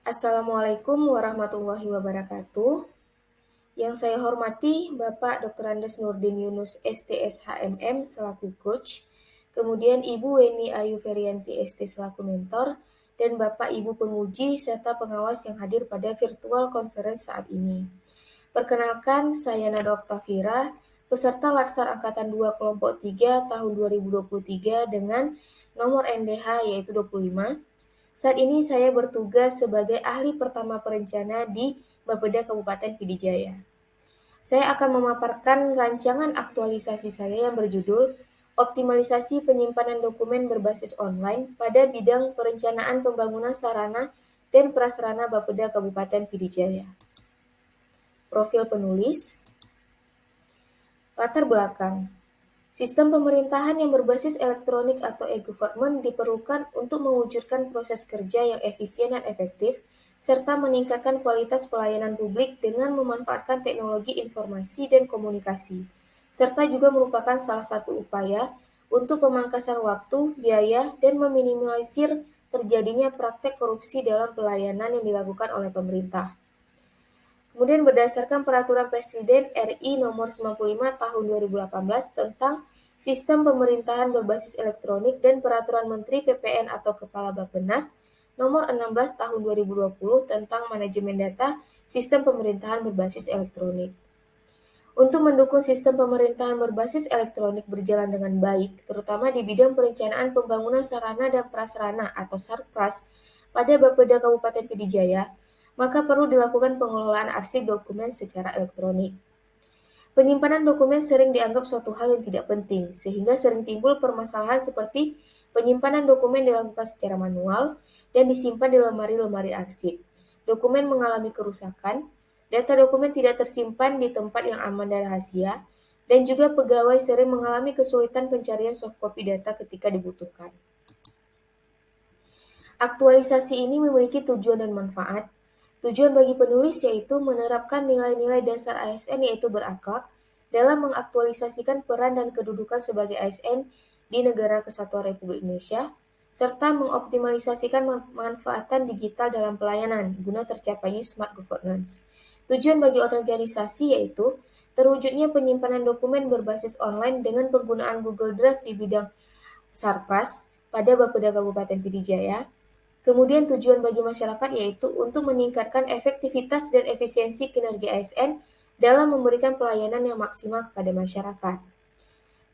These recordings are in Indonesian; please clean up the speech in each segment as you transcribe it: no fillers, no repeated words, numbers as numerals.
Assalamualaikum warahmatullahi wabarakatuh. Yang saya hormati Bapak Dr. Andes Nurdin Yunus STSHMM selaku coach, kemudian Ibu Weni Ayu Ferianti ST selaku mentor, dan Bapak Ibu penguji serta pengawas yang hadir pada virtual conference saat ini. Perkenalkan, saya Nada Oktavira, peserta Latsar Angkatan 2 Kelompok 3 tahun 2023 dengan nomor NDH yaitu 25. Saat ini saya bertugas sebagai ahli pertama perencana di Bapeda Kabupaten Pidijaya. Saya akan memaparkan rancangan aktualisasi saya yang berjudul Optimalisasi Penyimpanan Dokumen Berbasis Online pada bidang perencanaan pembangunan sarana dan prasarana Bapeda Kabupaten Pidijaya. Profil penulis, latar belakang. Sistem pemerintahan yang berbasis elektronik atau e-government diperlukan untuk mewujudkan proses kerja yang efisien dan efektif, serta meningkatkan kualitas pelayanan publik dengan memanfaatkan teknologi informasi dan komunikasi, serta juga merupakan salah satu upaya untuk pemangkasan waktu, biaya, dan meminimalisir terjadinya praktek korupsi dalam pelayanan yang dilakukan oleh pemerintah. Kemudian berdasarkan Peraturan Presiden RI Nomor 95 Tahun 2018 tentang Sistem Pemerintahan Berbasis Elektronik dan Peraturan Menteri PPN atau Kepala Bappenas Nomor 16 Tahun 2020 tentang Manajemen Data Sistem Pemerintahan Berbasis Elektronik. Untuk mendukung sistem pemerintahan berbasis elektronik berjalan dengan baik, terutama di bidang perencanaan pembangunan sarana dan prasarana atau SARPRAS pada Bapeda Kabupaten Pidijaya, maka perlu dilakukan pengelolaan arsip dokumen secara elektronik. Penyimpanan dokumen sering dianggap suatu hal yang tidak penting, sehingga sering timbul permasalahan seperti penyimpanan dokumen dilakukan secara manual dan disimpan di lemari-lemari arsip. Dokumen mengalami kerusakan, data dokumen tidak tersimpan di tempat yang aman dan rahasia, dan juga pegawai sering mengalami kesulitan pencarian softcopy data ketika dibutuhkan. Aktualisasi ini memiliki tujuan dan manfaat. Tujuan bagi penulis yaitu menerapkan nilai-nilai dasar ASN yaitu berakhlak dalam mengaktualisasikan peran dan kedudukan sebagai ASN di Negara Kesatuan Republik Indonesia, serta mengoptimalisasikan manfaatan digital dalam pelayanan guna tercapainya smart governance. Tujuan bagi organisasi yaitu terwujudnya penyimpanan dokumen berbasis online dengan penggunaan Google Drive di bidang Sarpras pada Bapeda Kabupaten Pidijaya. Kemudian tujuan bagi masyarakat yaitu untuk meningkatkan efektivitas dan efisiensi kinerja ASN dalam memberikan pelayanan yang maksimal kepada masyarakat.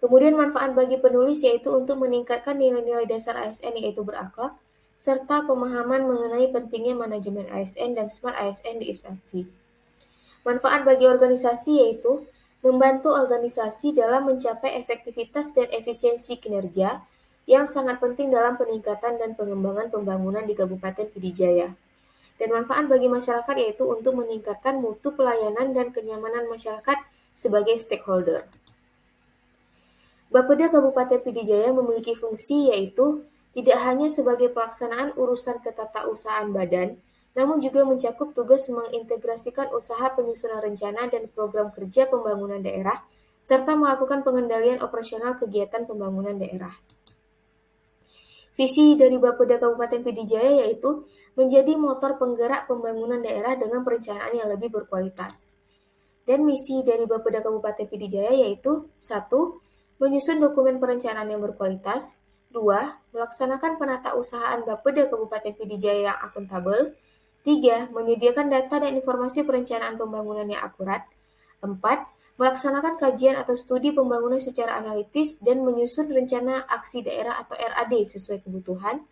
Kemudian manfaat bagi penulis yaitu untuk meningkatkan nilai-nilai dasar ASN yaitu berakhlak, serta pemahaman mengenai pentingnya manajemen ASN dan smart ASN di instansi. Manfaat bagi organisasi yaitu membantu organisasi dalam mencapai efektivitas dan efisiensi kinerja yang sangat penting dalam peningkatan dan pengembangan pembangunan di Kabupaten Pidijaya. Dan manfaat bagi masyarakat yaitu untuk meningkatkan mutu pelayanan dan kenyamanan masyarakat sebagai stakeholder. Bapeda Kabupaten Pidijaya memiliki fungsi yaitu tidak hanya sebagai pelaksanaan urusan ketatausahaan badan, namun juga mencakup tugas mengintegrasikan usaha penyusunan rencana dan program kerja pembangunan daerah, serta melakukan pengendalian operasional kegiatan pembangunan daerah. Visi dari Bapeda Kabupaten Pidijaya yaitu menjadi motor penggerak pembangunan daerah dengan perencanaan yang lebih berkualitas. Dan misi dari Bapeda Kabupaten Pidijaya yaitu 1. Menyusun dokumen perencanaan yang berkualitas. 2. Melaksanakan penatausahaan Bapeda Kabupaten Pidijaya yang akuntabel. 3. Menyediakan data dan informasi perencanaan pembangunan yang akurat. 4. Melaksanakan kajian atau studi pembangunan secara analitis dan menyusun rencana aksi daerah atau RAD sesuai kebutuhan.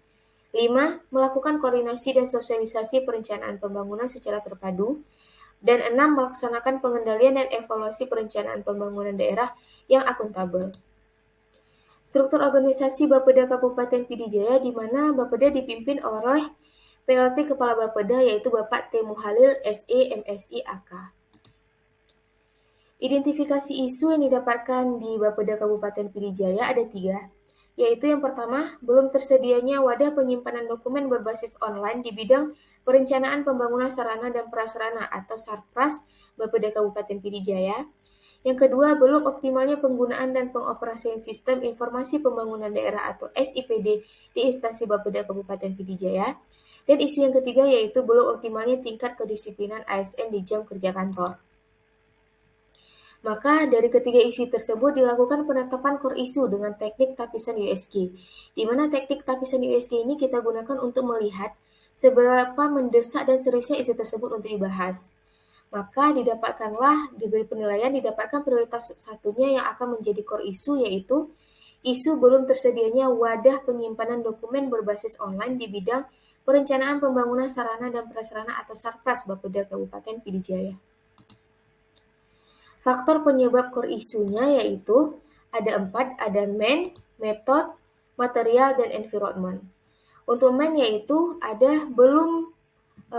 5. Melakukan koordinasi dan sosialisasi perencanaan pembangunan secara terpadu. Dan 6. Melaksanakan pengendalian dan evaluasi perencanaan pembangunan daerah yang akuntabel. Struktur organisasi Bapeda Kabupaten Pidijaya di mana Bapeda dipimpin oleh PLT Kepala Bapeda yaitu Bapak T. Muhalil SE MSI AK. Identifikasi isu yang didapatkan di Bapeda Kabupaten Pidijaya ada 3, yaitu yang pertama, belum tersedianya wadah penyimpanan dokumen berbasis online di bidang perencanaan pembangunan sarana dan prasarana atau SARPRAS Bapeda Kabupaten Pidijaya. Yang kedua, belum optimalnya penggunaan dan pengoperasian sistem informasi pembangunan daerah atau SIPD di instansi Bapeda Kabupaten Pidijaya. Dan isu yang ketiga yaitu belum optimalnya tingkat kedisiplinan ASN di jam kerja kantor. Maka dari ketiga isu tersebut dilakukan penetapan core isu dengan teknik tapisan USG, di mana teknik tapisan USG ini kita gunakan untuk melihat seberapa mendesak dan seriusnya isu tersebut untuk dibahas. Maka diberi penilaian didapatkan prioritas satunya yang akan menjadi core isu, yaitu isu belum tersedianya wadah penyimpanan dokumen berbasis online di bidang perencanaan pembangunan sarana dan prasarana atau Sarpras Bapeda Kabupaten Pd Jaya. Faktor penyebab core isunya yaitu ada 4, ada man, method, material, dan environment. Untuk man yaitu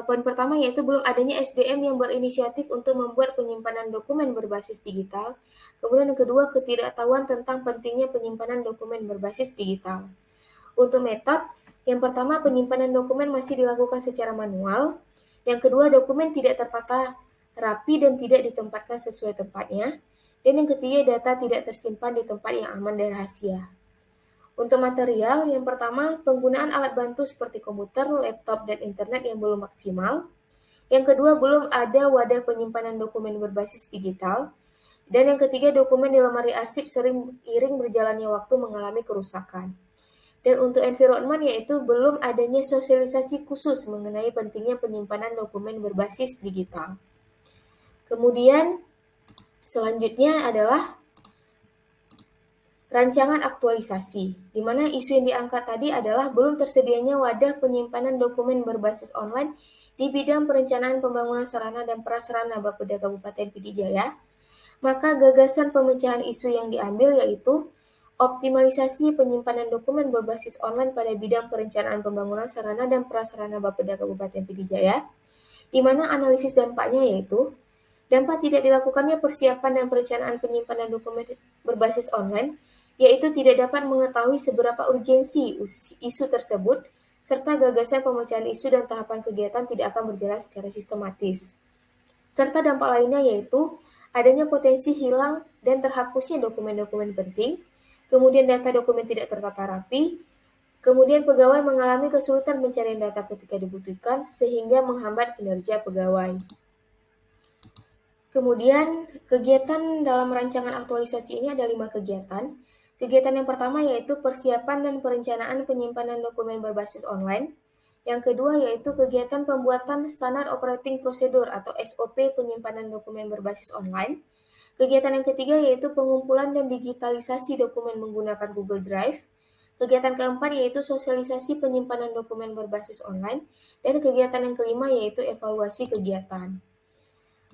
poin pertama yaitu belum adanya SDM yang berinisiatif untuk membuat penyimpanan dokumen berbasis digital. Kemudian yang kedua, ketidaktahuan tentang pentingnya penyimpanan dokumen berbasis digital. Untuk metode, yang pertama penyimpanan dokumen masih dilakukan secara manual. Yang kedua, dokumen tidak tertata rapi dan tidak ditempatkan sesuai tempatnya. Dan yang ketiga, data tidak tersimpan di tempat yang aman dan rahasia. Untuk material, yang pertama, penggunaan alat bantu seperti komputer, laptop, dan internet yang belum maksimal. Yang kedua, belum ada wadah penyimpanan dokumen berbasis digital. Dan yang ketiga, dokumen di lemari arsip sering iring berjalannya waktu mengalami kerusakan. Dan untuk environment yaitu belum adanya sosialisasi khusus mengenai pentingnya penyimpanan dokumen berbasis digital. Kemudian selanjutnya adalah rancangan aktualisasi, di mana isu yang diangkat tadi adalah belum tersedianya wadah penyimpanan dokumen berbasis online di bidang perencanaan pembangunan sarana dan prasarana Bapeda Kabupaten Pd Jaya. Maka gagasan pemecahan isu yang diambil yaitu optimalisasi penyimpanan dokumen berbasis online pada bidang perencanaan pembangunan sarana dan prasarana Bapeda Kabupaten Pd Jaya, di mana analisis dampaknya yaitu dampak tidak dilakukannya persiapan dan perencanaan penyimpanan dokumen berbasis online, yaitu tidak dapat mengetahui seberapa urgensi isu tersebut, serta gagasan pemecahan isu dan tahapan kegiatan tidak akan berjalan secara sistematis. Serta dampak lainnya yaitu adanya potensi hilang dan terhapusnya dokumen-dokumen penting, kemudian data dokumen tidak tertata rapi, kemudian pegawai mengalami kesulitan pencarian data ketika dibutuhkan, sehingga menghambat kinerja pegawai. Kemudian kegiatan dalam rancangan aktualisasi ini ada 5 kegiatan. Kegiatan yang pertama yaitu persiapan dan perencanaan penyimpanan dokumen berbasis online. Yang kedua yaitu kegiatan pembuatan standar operating procedure atau SOP penyimpanan dokumen berbasis online. Kegiatan yang ketiga yaitu pengumpulan dan digitalisasi dokumen menggunakan Google Drive. Kegiatan keempat yaitu sosialisasi penyimpanan dokumen berbasis online. Dan kegiatan yang kelima yaitu evaluasi kegiatan.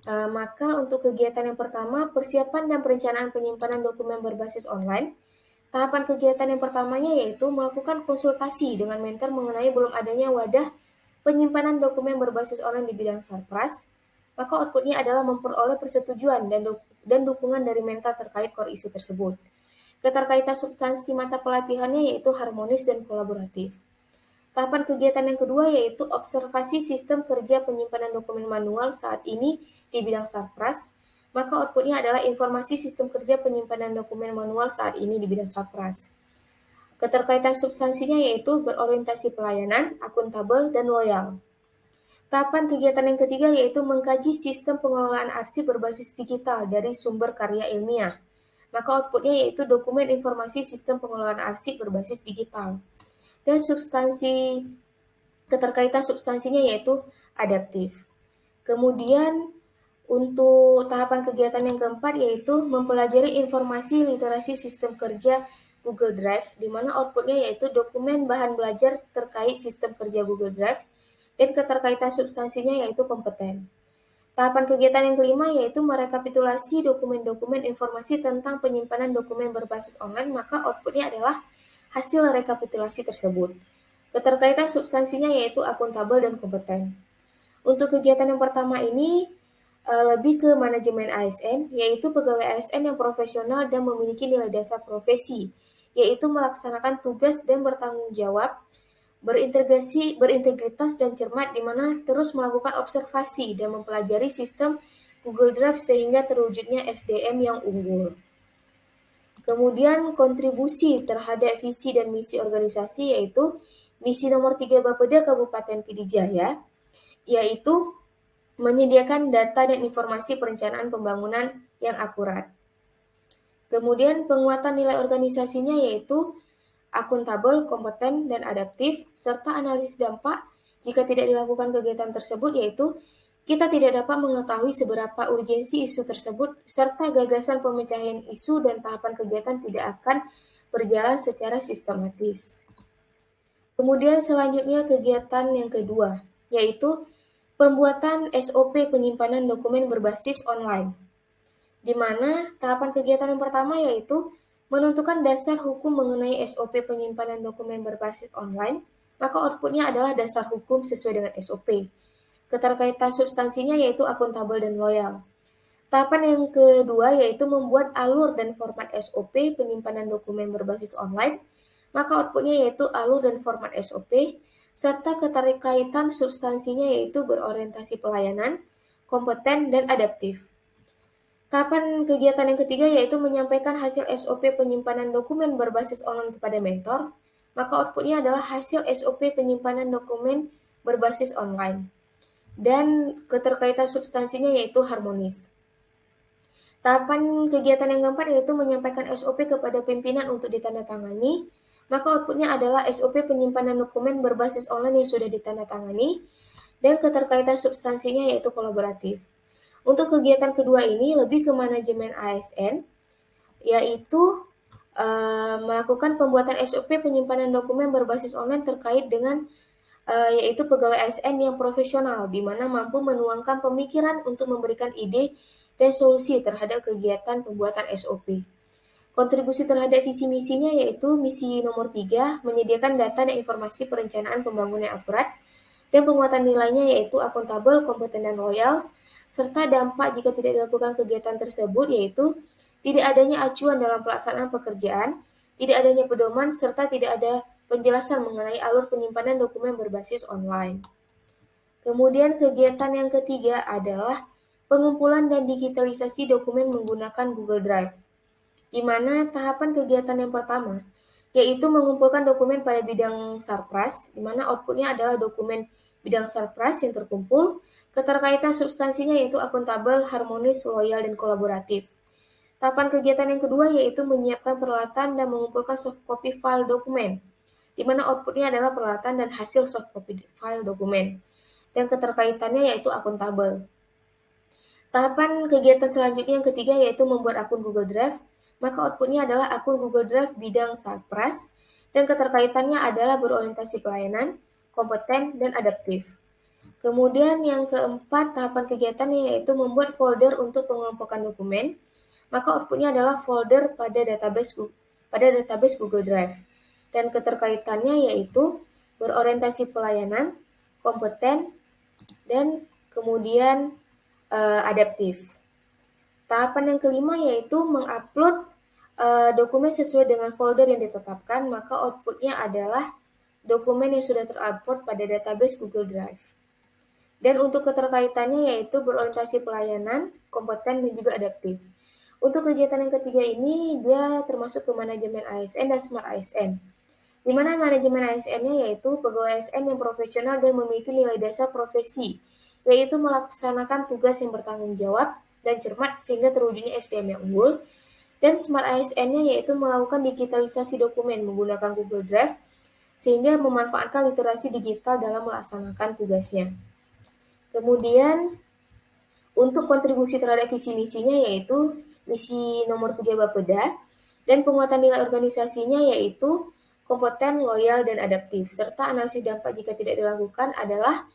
Maka untuk kegiatan yang pertama, persiapan dan perencanaan penyimpanan dokumen berbasis online. Tahapan kegiatan yang pertamanya yaitu melakukan konsultasi dengan mentor mengenai belum adanya wadah penyimpanan dokumen berbasis online di bidang Sarpras. Maka outputnya adalah memperoleh persetujuan dan dukungan dari mentor terkait core isu tersebut. Keterkaitan substansi mata pelatihannya yaitu harmonis dan kolaboratif. Tahapan kegiatan yang kedua yaitu observasi sistem kerja penyimpanan dokumen manual saat ini di bidang Sarpras. Maka outputnya adalah informasi sistem kerja penyimpanan dokumen manual saat ini di bidang Sarpras. Keterkaitan substansinya yaitu berorientasi pelayanan, akuntabel, dan loyal. Tahapan kegiatan yang ketiga yaitu mengkaji sistem pengelolaan arsip berbasis digital dari sumber karya ilmiah. Maka outputnya yaitu dokumen informasi sistem pengelolaan arsip berbasis digital. Dan keterkaitan substansinya yaitu adaptif. Kemudian untuk tahapan kegiatan yang keempat yaitu mempelajari informasi literasi sistem kerja Google Drive, di mana outputnya yaitu dokumen bahan belajar terkait sistem kerja Google Drive, dan keterkaitan substansinya yaitu kompeten. Tahapan kegiatan yang kelima yaitu merekapitulasi dokumen-dokumen informasi tentang penyimpanan dokumen berbasis online, maka outputnya adalah hasil rekapitulasi tersebut. Keterkaitan substansinya yaitu akuntabel dan kompeten. Untuk kegiatan yang pertama ini lebih ke manajemen ASN, yaitu pegawai ASN yang profesional dan memiliki nilai dasar profesi, yaitu melaksanakan tugas dan bertanggung jawab, berintegritas dan cermat, di mana terus melakukan observasi dan mempelajari sistem Google Drive sehingga terwujudnya SDM yang unggul. Kemudian kontribusi terhadap visi dan misi organisasi yaitu Misi nomor 3 Bapeda Kabupaten Pidijaya yaitu menyediakan data dan informasi perencanaan pembangunan yang akurat. Kemudian penguatan nilai organisasinya yaitu akuntabel, kompeten, dan adaptif, serta analisis dampak jika tidak dilakukan kegiatan tersebut yaitu kita tidak dapat mengetahui seberapa urgensi isu tersebut, serta gagasan pemecahan isu dan tahapan kegiatan tidak akan berjalan secara sistematis. Kemudian selanjutnya kegiatan yang kedua, yaitu pembuatan SOP penyimpanan dokumen berbasis online, di mana tahapan kegiatan yang pertama yaitu menentukan dasar hukum mengenai SOP penyimpanan dokumen berbasis online, maka outputnya adalah dasar hukum sesuai dengan SOP. Keterkaitan substansinya yaitu akuntabel dan loyal. Tahapan yang kedua yaitu membuat alur dan format SOP penyimpanan dokumen berbasis online, maka outputnya yaitu alur dan format SOP, serta keterkaitan substansinya yaitu berorientasi pelayanan, kompeten, dan adaptif. Tahapan kegiatan yang ketiga yaitu menyampaikan hasil SOP penyimpanan dokumen berbasis online kepada mentor, maka outputnya adalah hasil SOP penyimpanan dokumen berbasis online. Dan keterkaitan substansinya yaitu harmonis. Tahapan kegiatan yang keempat yaitu menyampaikan SOP kepada pimpinan untuk ditandatangani, maka outputnya adalah SOP penyimpanan dokumen berbasis online yang sudah ditandatangani, dan keterkaitan substansinya yaitu kolaboratif. Untuk kegiatan kedua ini lebih ke manajemen ASN, yaitu melakukan pembuatan SOP penyimpanan dokumen berbasis online terkait dengan yaitu pegawai ASN yang profesional, di mana mampu menuangkan pemikiran untuk memberikan ide dan solusi terhadap kegiatan pembuatan SOP. Kontribusi terhadap visi misinya yaitu misi nomor 3, menyediakan data dan informasi perencanaan pembangunan yang akurat, dan penguatan nilainya yaitu akuntabel, kompeten, dan loyal, serta dampak jika tidak dilakukan kegiatan tersebut yaitu tidak adanya acuan dalam pelaksanaan pekerjaan, tidak adanya pedoman, serta tidak ada penjelasan mengenai alur penyimpanan dokumen berbasis online. Kemudian kegiatan yang ketiga adalah pengumpulan dan digitalisasi dokumen menggunakan Google Drive, di mana tahapan kegiatan yang pertama yaitu mengumpulkan dokumen pada bidang sarpras, di mana outputnya adalah dokumen bidang sarpras yang terkumpul, keterkaitan substansinya yaitu akuntabel, harmonis, loyal, dan kolaboratif. Tahapan kegiatan yang kedua yaitu menyiapkan peralatan dan mengumpulkan soft copy file dokumen, di mana outputnya adalah peralatan dan hasil soft copy file dokumen, dan keterkaitannya yaitu akuntabel. Tahapan kegiatan selanjutnya yang ketiga yaitu membuat akun Google Drive, maka outputnya adalah akun Google Drive bidang sarpras, dan keterkaitannya adalah berorientasi pelayanan, kompeten, dan adaptif. Kemudian yang keempat tahapan kegiatannya yaitu membuat folder untuk pengelompokan dokumen, maka outputnya adalah folder pada database Google Drive. Dan keterkaitannya yaitu berorientasi pelayanan, kompeten, dan kemudian adaptif. Tahapan yang kelima yaitu mengupload dokumen sesuai dengan folder yang ditetapkan, maka outputnya adalah dokumen yang sudah terupload pada database Google Drive. Dan untuk keterkaitannya yaitu berorientasi pelayanan, kompeten, dan juga adaptif. Untuk kegiatan yang ketiga ini, dia termasuk ke manajemen ASN dan Smart ASN. Di mana manajemen ASN-nya yaitu pegawai ASN yang profesional dan memiliki nilai dasar profesi, yaitu melaksanakan tugas yang bertanggung jawab dan cermat sehingga terwujudnya SDM yang unggul. Dan Smart ASN-nya yaitu melakukan digitalisasi dokumen menggunakan Google Drive, sehingga memanfaatkan literasi digital dalam melaksanakan tugasnya. Kemudian, untuk kontribusi terhadap visi misinya yaitu misi nomor 3 Bapeda, dan penguatan nilai organisasinya yaitu kompeten, loyal, dan adaptif, serta analisis dampak jika tidak dilakukan adalah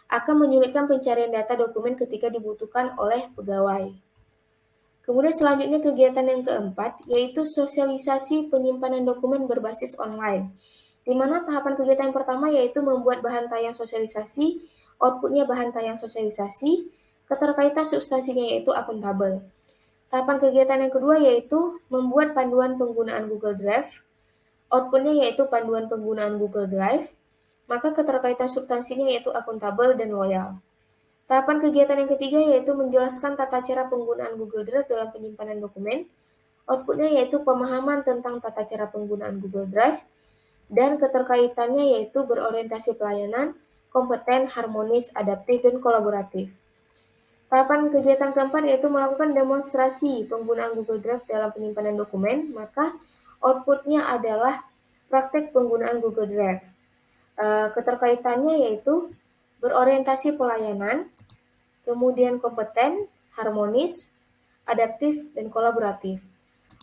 akan menyulitkan pencarian data dokumen ketika dibutuhkan oleh pegawai. Kemudian selanjutnya kegiatan yang keempat yaitu sosialisasi penyimpanan dokumen berbasis online, di mana tahapan kegiatan yang pertama yaitu membuat bahan tayang sosialisasi, outputnya bahan tayang sosialisasi, keterkaitan substansinya yaitu akuntabel. Tahapan kegiatan yang kedua yaitu membuat panduan penggunaan Google Drive, outputnya yaitu panduan penggunaan Google Drive, maka keterkaitan substansinya yaitu akuntabel dan loyal. Tahapan kegiatan yang ketiga yaitu menjelaskan tata cara penggunaan Google Drive dalam penyimpanan dokumen, outputnya yaitu pemahaman tentang tata cara penggunaan Google Drive, dan keterkaitannya yaitu berorientasi pelayanan, kompeten, harmonis, adaptif, dan kolaboratif. Tahapan kegiatan keempat yaitu melakukan demonstrasi penggunaan Google Drive dalam penyimpanan dokumen, maka outputnya adalah praktek penggunaan Google Drive. Keterkaitannya yaitu berorientasi pelayanan, kemudian kompeten, harmonis, adaptif, dan kolaboratif.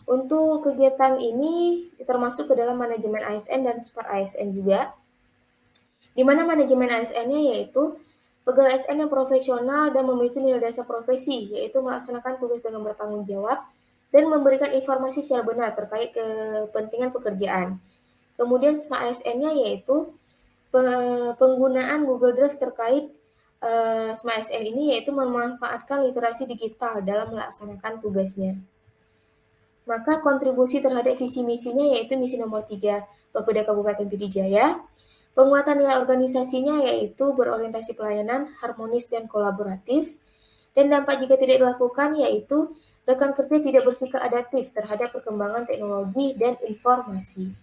Untuk kegiatan ini termasuk ke dalam manajemen ASN dan Smart ASN juga, di mana manajemen ASN-nya yaitu pegawai ASN yang profesional dan memiliki nilai dasar profesi, yaitu melaksanakan tugas dengan bertanggung jawab dan memberikan informasi secara benar terkait kepentingan pekerjaan. Kemudian Smart ASN-nya yaitu penggunaan Google Drive terkait Smart ASN ini yaitu memanfaatkan literasi digital dalam melaksanakan tugasnya. Maka kontribusi terhadap visi misinya yaitu misi nomor 3 Bapeda Kabupaten Pidijaya. Penguatan nilai organisasinya yaitu berorientasi pelayanan, harmonis, dan kolaboratif. Dan dampak jika tidak dilakukan yaitu rekan kerja tidak bersikap adaptif terhadap perkembangan teknologi dan informasi.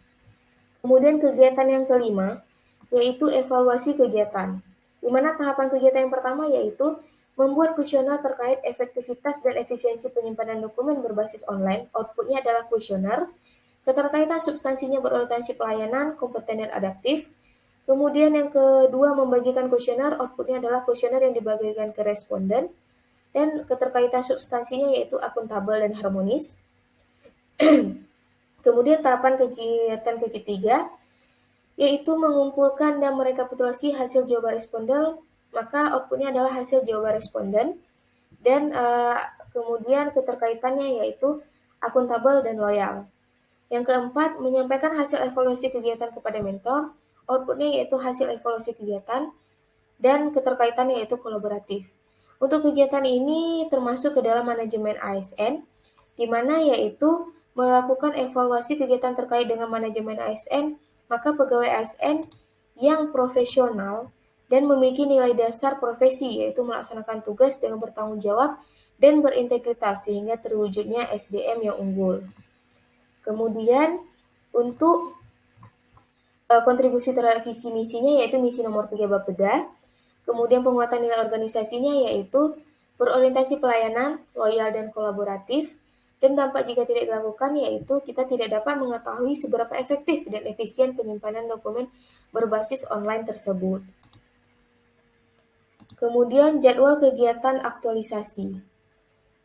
Kemudian kegiatan yang kelima yaitu evaluasi kegiatan. Di mana tahapan kegiatan yang pertama yaitu membuat kuesioner terkait efektivitas dan efisiensi penyimpanan dokumen berbasis online. Outputnya adalah kuesioner. Keterkaitan substansinya berorientasi pelayanan, kompeten, dan adaptif. Kemudian yang kedua membagikan kuesioner, outputnya adalah kuesioner yang dibagikan ke responden. Dan keterkaitan substansinya yaitu akuntabel dan harmonis. Kemudian tahapan kegiatan ketiga yaitu mengumpulkan dan merekapitulasi hasil jawaban responden, maka outputnya adalah hasil jawaban responden. Dan kemudian keterkaitannya yaitu akuntabel dan loyal. Yang keempat, menyampaikan hasil evaluasi kegiatan kepada mentor, outputnya yaitu hasil evaluasi kegiatan, dan keterkaitannya yaitu kolaboratif. Untuk kegiatan ini termasuk ke dalam manajemen ASN, di mana yaitu melakukan evaluasi kegiatan terkait dengan manajemen ASN, maka pegawai ASN yang profesional dan memiliki nilai dasar profesi yaitu melaksanakan tugas dengan bertanggung jawab dan berintegritas sehingga terwujudnya SDM yang unggul. Kemudian untuk kontribusi terhadap visi misinya yaitu misi nomor 3 Bapeda. Kemudian penguatan nilai organisasinya yaitu berorientasi pelayanan, loyal, dan kolaboratif. Dan dampak jika tidak dilakukan yaitu kita tidak dapat mengetahui seberapa efektif dan efisien penyimpanan dokumen berbasis online tersebut. Kemudian jadwal kegiatan aktualisasi.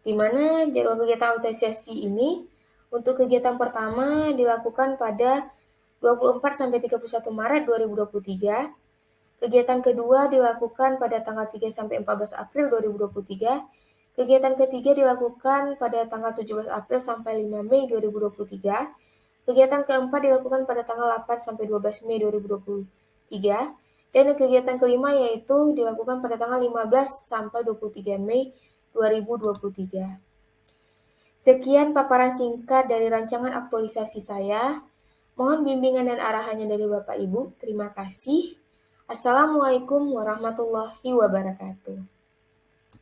Di mana jadwal kegiatan aktualisasi ini untuk kegiatan pertama dilakukan pada 24 sampai 31 Maret 2023. Kegiatan kedua dilakukan pada tanggal 3 sampai 14 April 2023. Kegiatan ketiga dilakukan pada tanggal 17 April sampai 5 Mei 2023. Kegiatan keempat dilakukan pada tanggal 8 sampai 12 Mei 2023. Dan kegiatan kelima yaitu dilakukan pada tanggal 15 sampai 23 Mei 2023. Sekian paparan singkat dari rancangan aktualisasi saya. Mohon bimbingan dan arahannya dari Bapak Ibu. Terima kasih. Assalamualaikum warahmatullahi wabarakatuh.